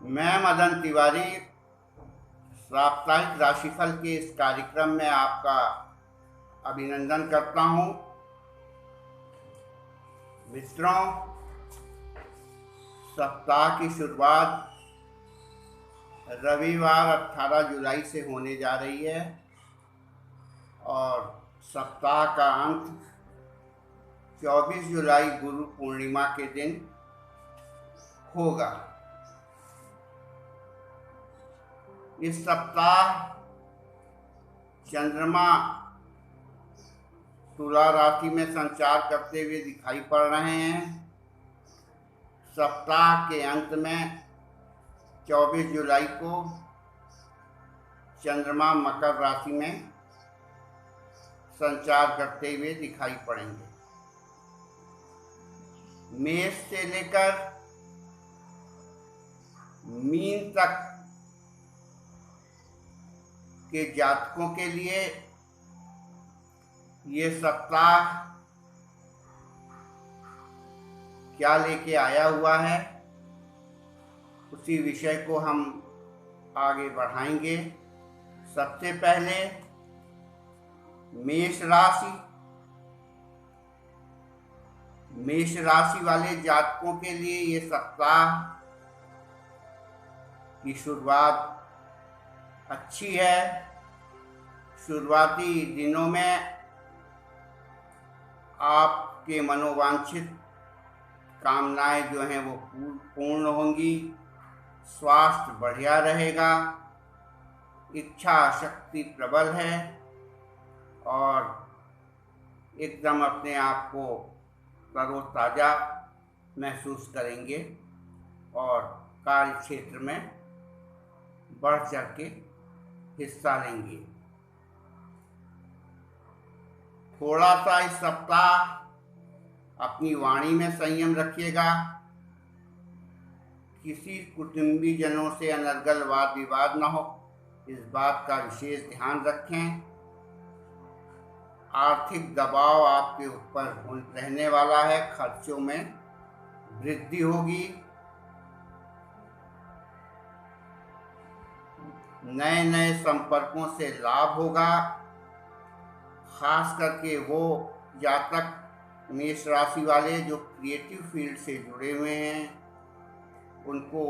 मैं मदन तिवारी साप्ताहिक राशिफल के इस कार्यक्रम में आपका अभिनंदन करता हूं। मित्रों, सप्ताह की शुरुआत रविवार 18 जुलाई से होने जा रही है और सप्ताह का अंत 24 जुलाई गुरु पूर्णिमा के दिन होगा। इस सप्ताह चंद्रमा तुला राशि में संचार करते हुए दिखाई पड़ रहे हैं। सप्ताह के अंत में 24 जुलाई को चंद्रमा मकर राशि में संचार करते हुए दिखाई पड़ेंगे। मेष से लेकर मीन तक के जातकों के लिए ये सप्ताह क्या लेके आया हुआ है, उसी विषय को हम आगे बढ़ाएंगे। सबसे पहले मेष राशि वाले जातकों के लिए ये सप्ताह की शुरुआत अच्छी है। शुरुआती दिनों में आपके मनोवांछित कामनाएं जो हैं वो पूर्ण होंगी। स्वास्थ्य बढ़िया रहेगा, इच्छा शक्ति प्रबल है और एकदम अपने आप को तरोताज़ा महसूस करेंगे और कार्य क्षेत्र में बढ़ चढ़ के हिस्सा लेंगे। थोड़ा सा इस सप्ताह अपनी वाणी में संयम रखिएगा। किसी कुटुंबीजनों से अनर्गल वाद विवाद न हो, इस बात का विशेष ध्यान रखें। आर्थिक दबाव आपके ऊपर रहने वाला है, खर्चों में वृद्धि होगी। नए नए संपर्कों से लाभ होगा। खास करके वो जातक मेष राशि वाले जो क्रिएटिव फील्ड से जुड़े हुए हैं, उनको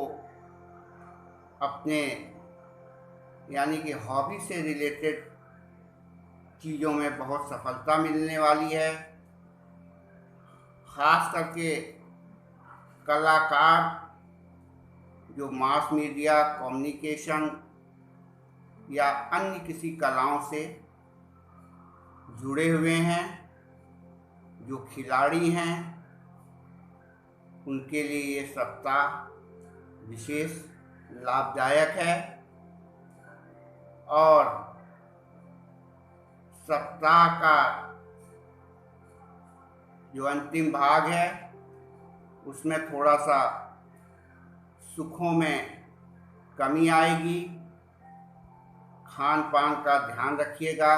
अपने यानी कि हॉबी से रिलेटेड चीज़ों में बहुत सफलता मिलने वाली है। खास करके कलाकार जो मास मीडिया, कम्युनिकेशन या अन्य किसी कलाओं से जुड़े हुए हैं, जो खिलाड़ी हैं, उनके लिए ये सप्ताह विशेष लाभदायक है। और सप्ताह का जो अंतिम भाग है उसमें थोड़ा सा सुखों में कमी आएगी। खान पान का ध्यान रखिएगा,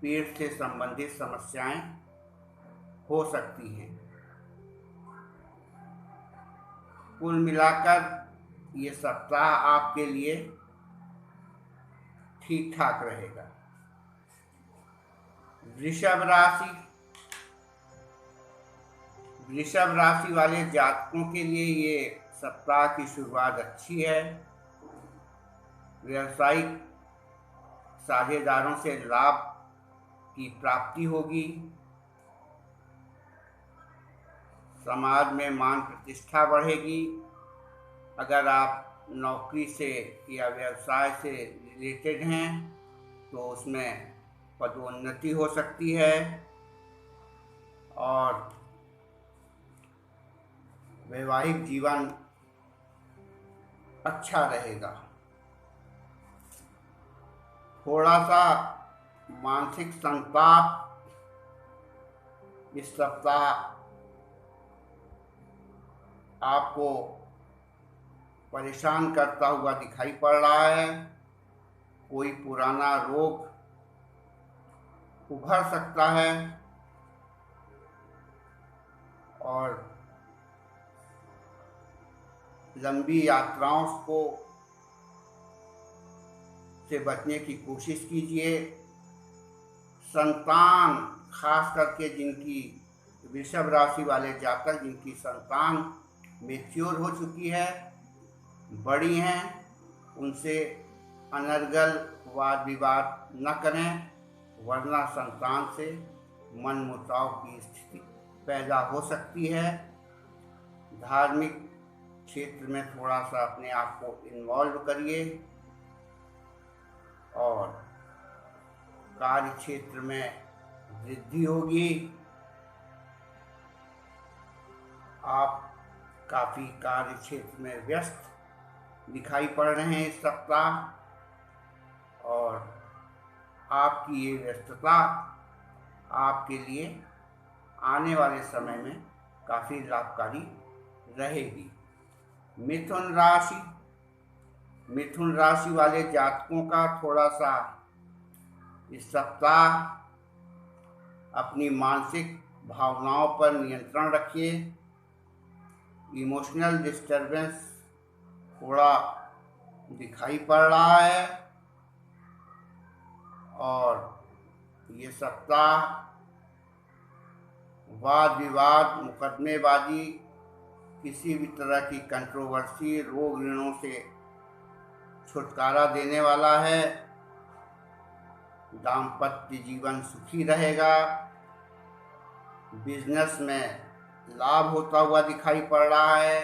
पेट से संबंधित समस्याएं हो सकती हैं। कुल मिलाकर ये सप्ताह आपके लिए ठीक ठाक रहेगा। वृषभ राशि वाले जातकों के लिए ये सप्ताह की शुरुआत अच्छी है। व्यावसायिक साझेदारों से लाभ की प्राप्ति होगी। समाज में मान प्रतिष्ठा बढ़ेगी। अगर आप नौकरी से या व्यवसाय से रिलेटेड हैं तो उसमें पदोन्नति हो सकती है और वैवाहिक जीवन अच्छा रहेगा। थोड़ा सा मानसिक संताप इस सप्ताह आपको परेशान करता हुआ दिखाई पड़ रहा है। कोई पुराना रोग उभर सकता है और लंबी यात्राओं को से बचने की कोशिश कीजिए। संतान, खास करके जिनकी वृषभ राशि वाले जातक जिनकी संतान मैच्योर हो चुकी है, बड़ी हैं, उनसे अनर्गल वाद विवाद न करें, वरना संतान से मनमुटाव की स्थिति पैदा हो सकती है। धार्मिक क्षेत्र में थोड़ा सा अपने आप को इन्वॉल्व करिए और कार्य क्षेत्र में वृद्धि होगी। आप काफ़ी कार्य क्षेत्र में व्यस्त दिखाई पड़ रहे हैं इस सप्ताह, और आपकी ये व्यस्तता आपके लिए आने वाले समय में काफ़ी लाभकारी रहेगी। मिथुन राशि वाले जातकों का थोड़ा सा इस सप्ताह अपनी मानसिक भावनाओं पर नियंत्रण रखिए। इमोशनल डिस्टर्बेंस थोड़ा दिखाई पड़ रहा है, और ये सप्ताह वाद विवाद, मुकदमेबाजी, किसी भी तरह की कंट्रोवर्सी, रोग ऋणों से छुटकारा देने वाला है। दाम्पत्य जीवन सुखी रहेगा। बिजनेस में लाभ होता हुआ दिखाई पड़ रहा है।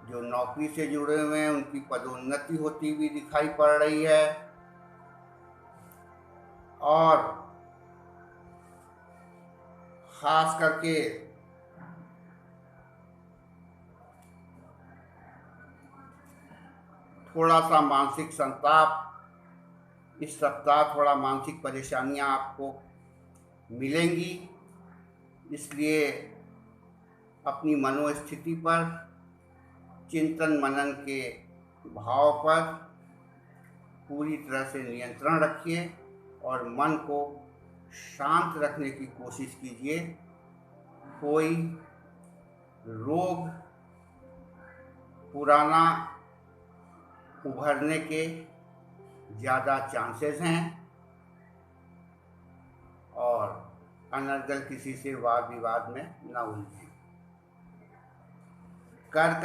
जो नौकरी से जुड़े हुए हैं उनकी पदोन्नति होती हुई दिखाई पड़ रही है, और खास करके थोड़ा सा मानसिक संताप, इस सप्ताह थोड़ा मानसिक परेशानियां आपको मिलेंगी। इसलिए अपनी मनोस्थिति पर, चिंतन मनन के भाव पर पूरी तरह से नियंत्रण रखिए और मन को शांत रखने की कोशिश कीजिए। कोई रोग पुराना उभरने के ज़्यादा चांसेस हैं, और अनर्गल किसी से वाद विवाद में न उलझें। कर्क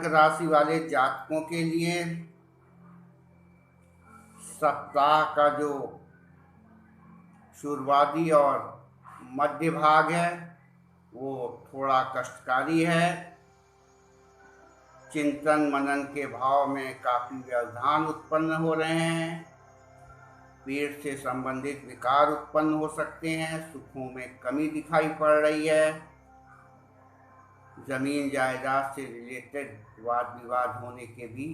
राशि वाले जातकों के लिए सप्ताह का जो शुरुआती और मध्य भाग है वो थोड़ा कष्टकारी है। चिंतन मनन के भाव में काफ़ी व्यवधान उत्पन्न हो रहे हैं। पेट से संबंधित विकार उत्पन्न हो सकते हैं। सुखों में कमी दिखाई पड़ रही है। जमीन जायदाद से रिलेटेड वाद विवाद होने के भी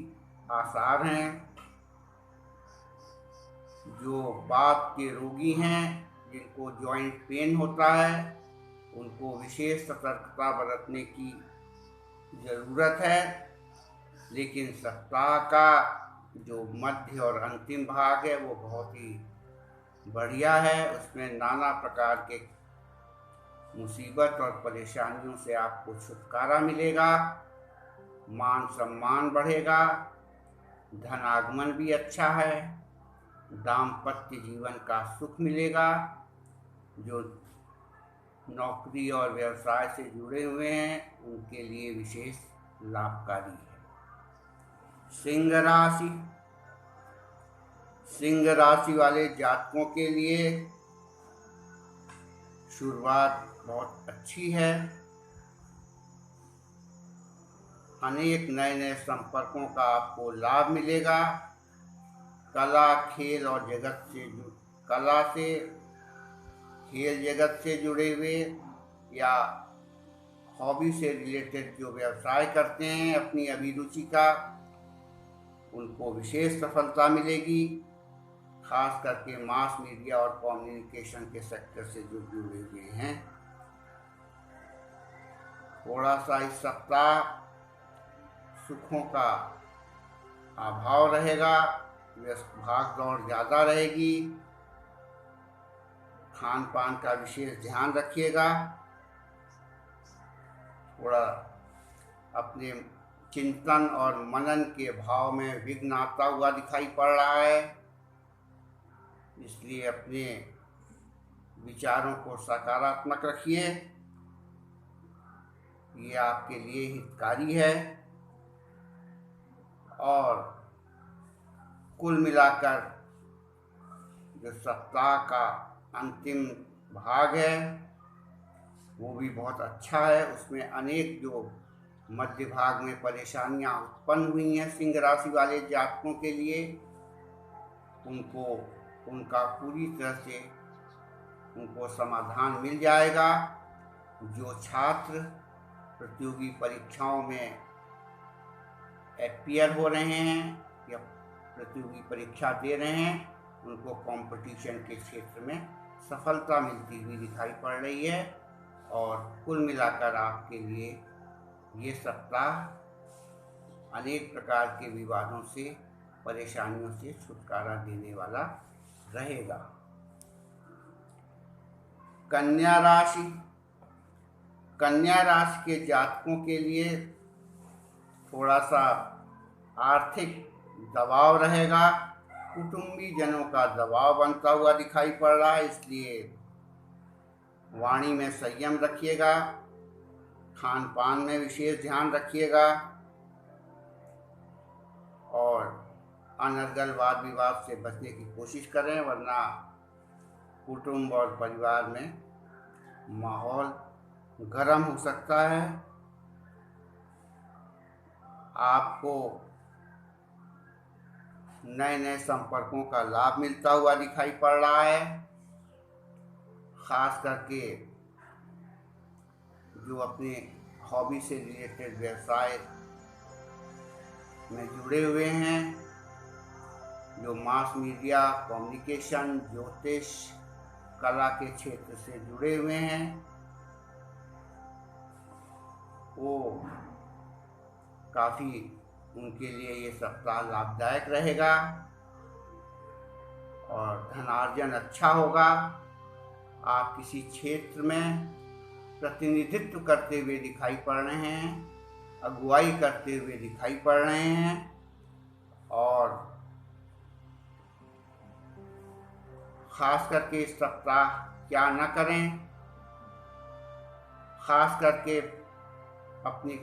आसार हैं। जो बात के रोगी हैं, जिनको जॉइंट पेन होता है, उनको विशेष सतर्कता बरतने की ज़रूरत है। लेकिन सप्ताह का जो मध्य और अंतिम भाग है वो बहुत ही बढ़िया है। उसमें नाना प्रकार के मुसीबत और परेशानियों से आपको छुटकारा मिलेगा। मान सम्मान बढ़ेगा। धन आगमन भी अच्छा है। दाम्पत्य जीवन का सुख मिलेगा। जो नौकरी और व्यवसाय से जुड़े हुए हैं उनके लिए विशेष लाभकारी है। सिंह राशि वाले जातकों के लिए शुरुआत बहुत अच्छी है। अनेक नए नए संपर्कों का आपको लाभ मिलेगा। कला, खेल और खेल जगत से जुड़े हुए या हॉबी से रिलेटेड जो व्यवसाय करते हैं अपनी अभिरुचि का, उनको विशेष सफलता मिलेगी। खास करके मास मीडिया और कम्युनिकेशन के सेक्टर से जो जुड़े हुए हैं, थोड़ा सा इस सप्ताह सुखों का अभाव रहेगा। भाग दौड़ ज़्यादा रहेगी। खान पान का विशेष ध्यान रखिएगा। थोड़ा अपने चिंतन और मनन के भाव में विघ्न आता हुआ दिखाई पड़ रहा है। इसलिए अपने विचारों को सकारात्मक रखिए, ये आपके लिए हितकारी है। और कुल मिलाकर जो सप्ताह का अंतिम भाग है वो भी बहुत अच्छा है। उसमें अनेक जो मध्य भाग में परेशानियां उत्पन्न हुई हैं सिंह राशि वाले जातकों के लिए, उनका पूरी तरह से उनको समाधान मिल जाएगा। जो छात्र प्रतियोगी परीक्षाओं में अपीयर हो रहे हैं या प्रतियोगी परीक्षा दे रहे हैं, उनको कंपटीशन के क्षेत्र में सफलता मिलती हुई दिखाई पड़ रही है। और कुल मिलाकर आपके लिए ये सप्ताह अनेक प्रकार के विवादों से, परेशानियों से छुटकारा देने वाला रहेगा। कन्या राशि के जातकों के लिए थोड़ा सा आर्थिक दबाव रहेगा, कुटुंबी जनों का दबाव बनता हुआ दिखाई पड़ रहा है। इसलिए वाणी में संयम रखिएगा, खान पान में विशेष ध्यान रखिएगा और अनर्गल वाद विवाद से बचने की कोशिश करें, वरना कुटुंब और परिवार में माहौल गर्म हो सकता है। आपको नए नए संपर्कों का लाभ मिलता हुआ दिखाई पड़ रहा है। खास करके जो अपने हॉबी से रिलेटेड व्यवसाय में जुड़े हुए हैं, जो मास मीडिया, कम्युनिकेशन, ज्योतिष, कला के क्षेत्र से जुड़े हुए हैं, वो काफ़ी उनके लिए ये सप्ताह लाभदायक रहेगा और धनार्जन अच्छा होगा। आप किसी क्षेत्र में प्रतिनिधित्व करते हुए दिखाई पड़ रहे हैं, अगुवाई करते हुए दिखाई पड़ रहे हैं और खास करके इस सप्ताह क्या न करें, खास करके अपनी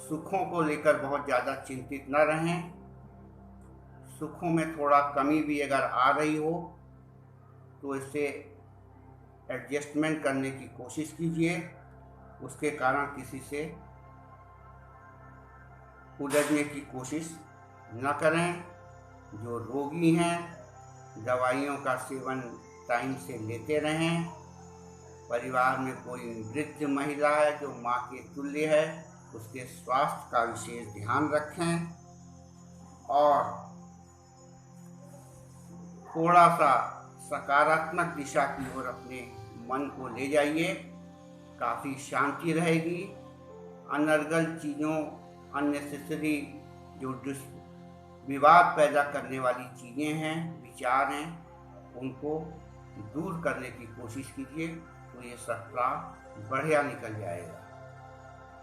सुखों को लेकर बहुत ज़्यादा चिंतित न रहें। सुखों में थोड़ा कमी भी अगर आ रही हो तो इससे एडजस्टमेंट करने की कोशिश कीजिए, उसके कारण किसी से उलझने की कोशिश न करें। जो रोगी हैं दवाइयों का सेवन टाइम से लेते रहें। परिवार में कोई वृद्ध महिला है जो माँ के तुल्य है, उसके स्वास्थ्य का विशेष ध्यान रखें और थोड़ा सा सकारात्मक दिशा की ओर अपने मन को ले जाइए, काफ़ी शांति रहेगी। अनर्गल चीज़ों, अननेसेसरी जो विवाद पैदा करने वाली चीज़ें हैं, विचार हैं, उनको दूर करने की कोशिश कीजिए, तो ये सप्ताह बढ़िया निकल जाएगा।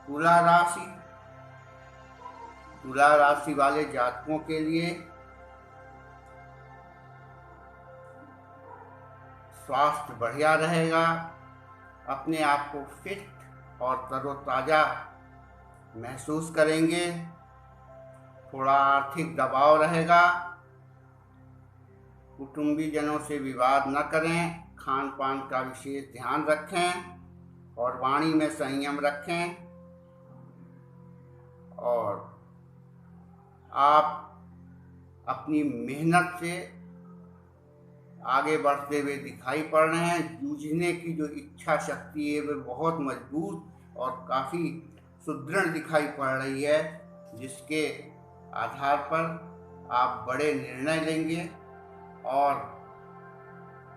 तुला राशि वाले जातकों के लिए स्वास्थ्य बढ़िया रहेगा। अपने आप को फिट और तरोताज़ा महसूस करेंगे। थोड़ा आर्थिक दबाव रहेगा। कुटुंबी जनों से विवाद न करें, खान पान का विशेष ध्यान रखें और वाणी में संयम रखें। और आप अपनी मेहनत से आगे बढ़ते हुए दिखाई पड़ रहे हैं। जूझने की जो इच्छा शक्ति है वह बहुत मजबूत और काफ़ी सुदृढ़ दिखाई पड़ रही है, जिसके आधार पर आप बड़े निर्णय लेंगे और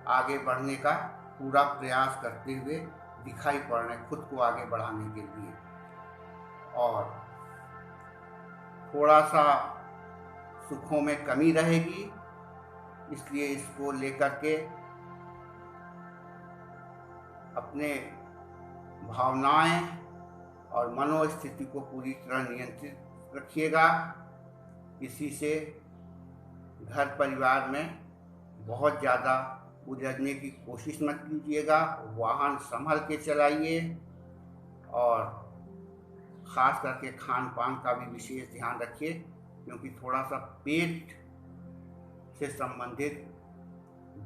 आगे बढ़ने का पूरा प्रयास करते हुए दिखाई पड़ रहे हैं खुद को आगे बढ़ाने के लिए। और थोड़ा सा सुखों में कमी रहेगी, इसलिए इसको लेकर के अपने भावनाएं और मनोस्थिति को पूरी तरह नियंत्रित रखिएगा। इसी से घर परिवार में बहुत ज़्यादा उलझने की कोशिश मत कीजिएगा। वाहन संभल के चलाइए और ख़ास करके खान पान का भी विशेष ध्यान रखिए, क्योंकि थोड़ा सा पेट से संबंधित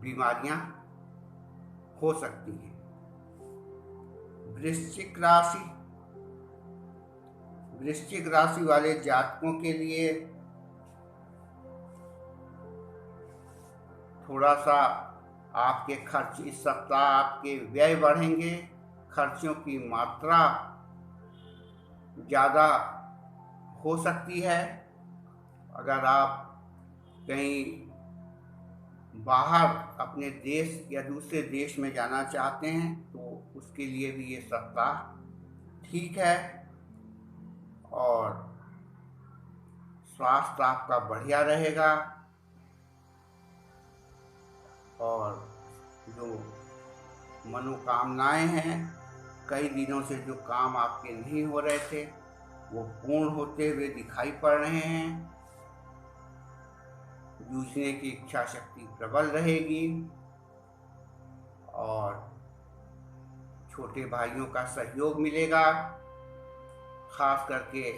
बीमारियां हो सकती हैं। वृश्चिक राशि वाले जातकों के लिए थोड़ा सा आपके खर्च इस सप्ताह आपके व्यय बढ़ेंगे। खर्चों की मात्रा ज़्यादा हो सकती है। अगर आप कहीं बाहर अपने देश या दूसरे देश में जाना चाहते हैं तो उसके लिए भी ये सप्ताह ठीक है। और स्वास्थ्य आपका बढ़िया रहेगा। और जो मनोकामनाएं हैं, कई दिनों से जो काम आपके नहीं हो रहे थे वो पूर्ण होते हुए दिखाई पड़ रहे हैं। जूझने की इच्छा शक्ति प्रबल रहेगी और छोटे भाइयों का सहयोग मिलेगा। खास करके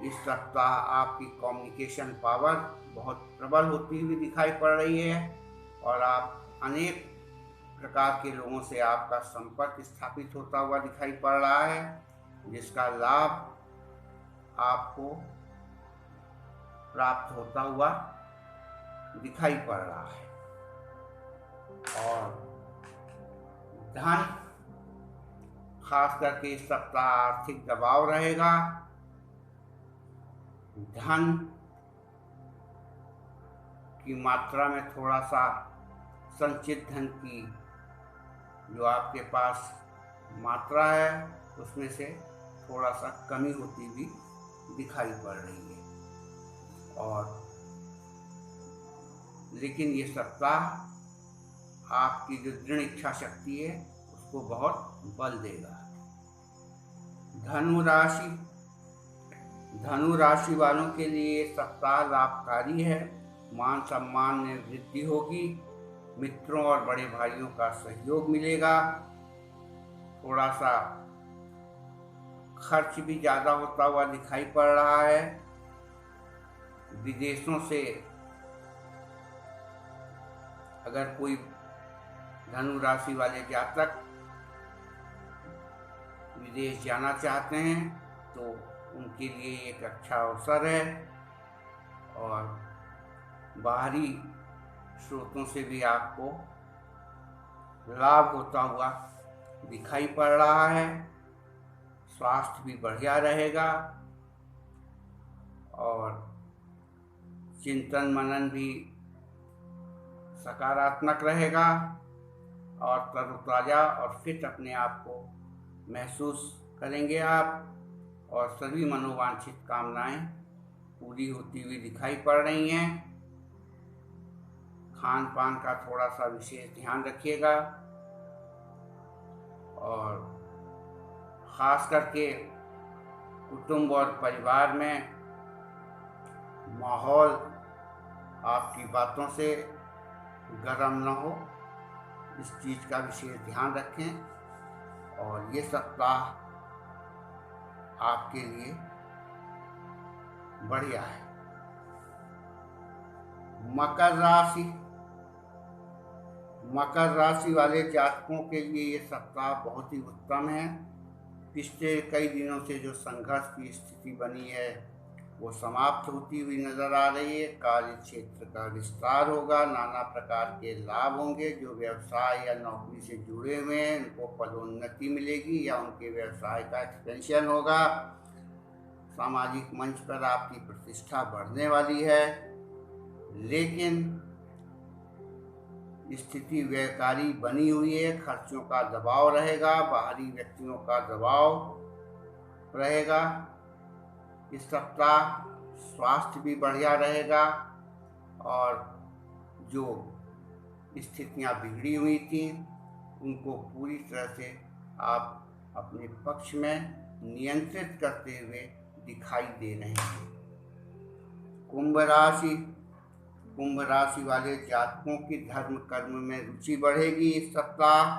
इस सप्ताह आपकी कम्युनिकेशन पावर बहुत प्रबल होती हुई दिखाई पड़ रही है और आप अनेक प्रकार के लोगों से आपका संपर्क स्थापित होता हुआ दिखाई पड़ रहा है, जिसका लाभ आपको प्राप्त होता हुआ दिखाई पड़ रहा है। और धन, खास करके इस सप्ताह आर्थिक दबाव रहेगा। धन की मात्रा में थोड़ा सा संचित धन की जो आपके पास मात्रा है उसमें से थोड़ा सा कमी होती हुई दिखाई पड़ रही है। और लेकिन ये सप्ताह आपकी जो दृढ़ इच्छा शक्ति है उसको बहुत बल देगा। धनु राशि वालों के लिए सप्ताह लाभकारी है। मान सम्मान में वृद्धि होगी। मित्रों और बड़े भाइयों का सहयोग मिलेगा। थोड़ा सा खर्च भी ज़्यादा होता हुआ दिखाई पड़ रहा है। विदेशों से अगर कोई धनु राशि वाले जातक विदेश जाना चाहते हैं तो उनके लिए एक अच्छा अवसर है। और बाहरी स्रोतों से भी आपको लाभ होता हुआ दिखाई पड़ रहा है। स्वास्थ्य भी बढ़िया रहेगा और चिंतन मनन भी सकारात्मक रहेगा और तरोताजा और फिट अपने आप को महसूस करेंगे आप। और सभी मनोवांछित कामनाएं पूरी होती हुई दिखाई पड़ रही हैं। खान पान का थोड़ा सा विशेष ध्यान रखिएगा और ख़ास करके कुटुंब और परिवार में माहौल आपकी बातों से गर्म न हो, इस चीज़ का विशेष ध्यान रखें। और ये सप्ताह आपके लिए बढ़िया है। मकर राशि वाले जातकों के लिए ये सप्ताह बहुत ही उत्तम है। पिछले कई दिनों से जो संघर्ष की स्थिति बनी है वो समाप्त होती हुई नजर आ रही है। कार्य क्षेत्र का विस्तार होगा। नाना प्रकार के लाभ होंगे। जो व्यवसाय या नौकरी से जुड़े हुए हैं उनको पदोन्नति मिलेगी या उनके व्यवसाय का एक्सपेंशन होगा। सामाजिक मंच पर आपकी प्रतिष्ठा बढ़ने वाली है, लेकिन स्थिति व्ययकारी बनी हुई है। खर्चों का दबाव रहेगा। बाहरी व्यक्तियों का दबाव रहेगा। इस सप्ताह स्वास्थ्य भी बढ़िया रहेगा और जो स्थितियां बिगड़ी हुई थी उनको पूरी तरह से आप अपने पक्ष में नियंत्रित करते हुए दिखाई दे रहे हैं। कुंभ राशि वाले जातकों की धर्म कर्म में रुचि बढ़ेगी। इस सप्ताह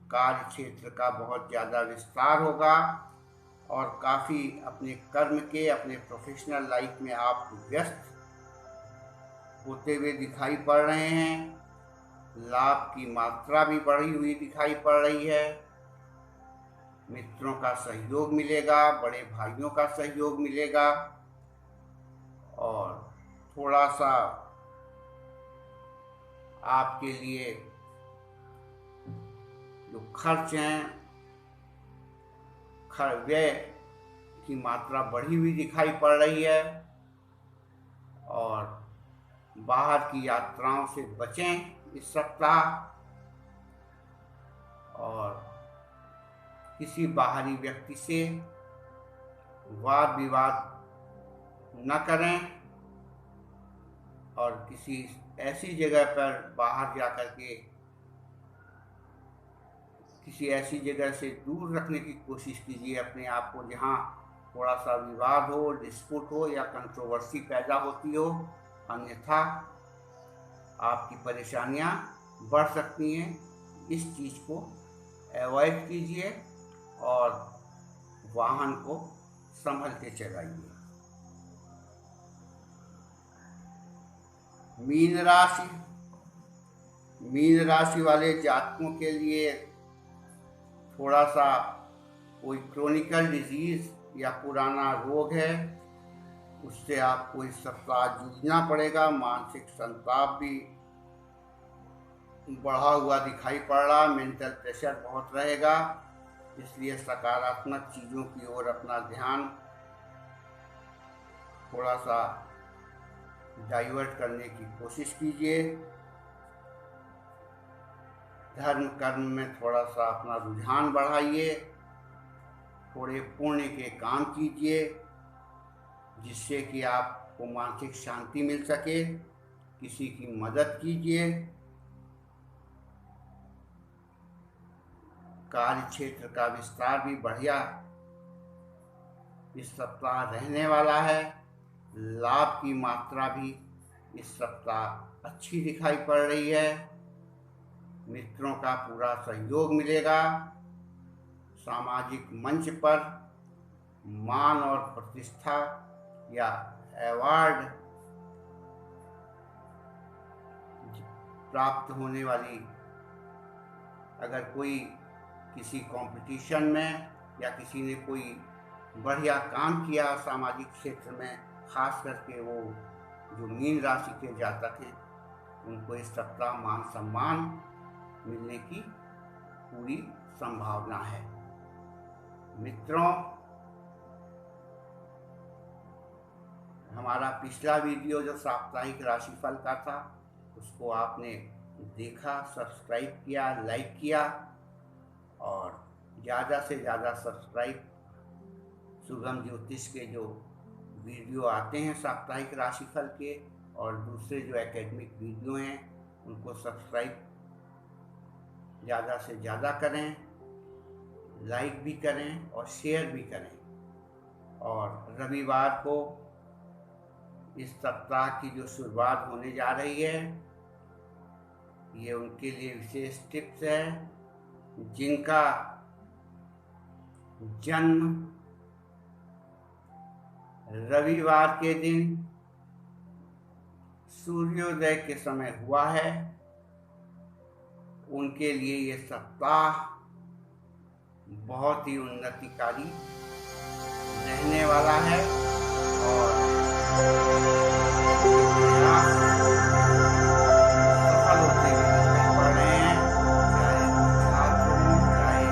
कार्य क्षेत्र का बहुत ज़्यादा विस्तार होगा और काफ़ी अपने कर्म के, अपने प्रोफेशनल लाइफ में आप व्यस्त होते हुए दिखाई पड़ रहे हैं। लाभ की मात्रा भी बढ़ी हुई दिखाई पड़ रही है। मित्रों का सहयोग मिलेगा, बड़े भाइयों का सहयोग मिलेगा और थोड़ा सा आपके लिए जो खर्च हैं, व्यय की मात्रा बढ़ी हुई दिखाई पड़ रही है और बाहर की यात्राओं से बचें इस सप्ताह और किसी बाहरी व्यक्ति से वाद विवाद न करें और किसी ऐसी जगह पर बाहर जाकर के किसी ऐसी जगह से दूर रखने की कोशिश कीजिए अपने आप को जहां थोड़ा सा विवाद हो, डिस्प्यूट हो या कंट्रोवर्सी पैदा होती हो, अन्यथा आपकी परेशानियां बढ़ सकती हैं। इस चीज़ को अवॉइड कीजिए और वाहन को संभल के चलाइए। मीन राशि वाले जातकों के लिए थोड़ा सा कोई क्रोनिकल डिजीज या पुराना रोग है, उससे आपको इस सप्ताह जूझना पड़ेगा। मानसिक संताप भी बढ़ा हुआ दिखाई पड़ रहा, मेंटल प्रेशर बहुत रहेगा, इसलिए सकारात्मक चीज़ों की ओर अपना ध्यान थोड़ा सा डाइवर्ट करने की कोशिश कीजिए। धर्म कर्म में थोड़ा सा अपना रुझान बढ़ाइए, थोड़े पुण्य के काम कीजिए जिससे कि आपको मानसिक शांति मिल सके। किसी की मदद कीजिए। कार्य क्षेत्र का विस्तार भी बढ़िया इस सप्ताह रहने वाला है। लाभ की मात्रा भी इस सप्ताह अच्छी दिखाई पड़ रही है। मित्रों का पूरा सहयोग मिलेगा। सामाजिक मंच पर मान और प्रतिष्ठा या अवार्ड प्राप्त होने वाली, अगर कोई किसी कंपटीशन में या किसी ने कोई बढ़िया काम किया सामाजिक क्षेत्र में, खास करके वो जो मीन राशि के जातक हैं, उनको इस सप्ताह मान सम्मान मिलने की पूरी संभावना है। मित्रों, हमारा पिछला वीडियो जो साप्ताहिक राशिफल का था उसको आपने देखा, सब्सक्राइब किया, लाइक किया और ज़्यादा से ज़्यादा सब्सक्राइब शुभम ज्योतिष के जो वीडियो आते हैं साप्ताहिक राशिफल के और दूसरे जो एकेडमिक वीडियो हैं उनको सब्सक्राइब ज़्यादा से ज़्यादा करें, लाइक भी करें और शेयर भी करें। और रविवार को इस सप्ताह की जो शुरुआत होने जा रही है, ये उनके लिए विशेष टिप्स है जिनका जन्म रविवार के दिन सूर्योदय के समय हुआ है। उनके लिए ये सप्ताह बहुत ही उन्नतिकारी रहने वाला है और सफल होते हुए दिखाई पड़ रहे हैं। चाहे छात्र हों, चाहे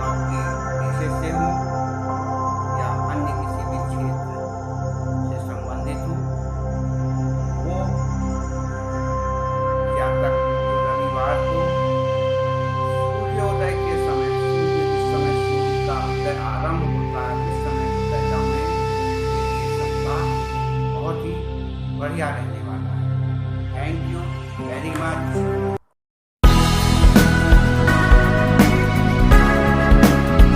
नौकरी पेशे से हों या अन्य किसी भी क्षेत्र से संबंधित हो, वो जातक रविवार को सूर्योदय के समय, जिस समय सूर्य का उदय आरंभ होता है, इस समय पैदा हुए, ये सप्ताह बहुत ही बढ़िया रहने वाला है। Thank you very much.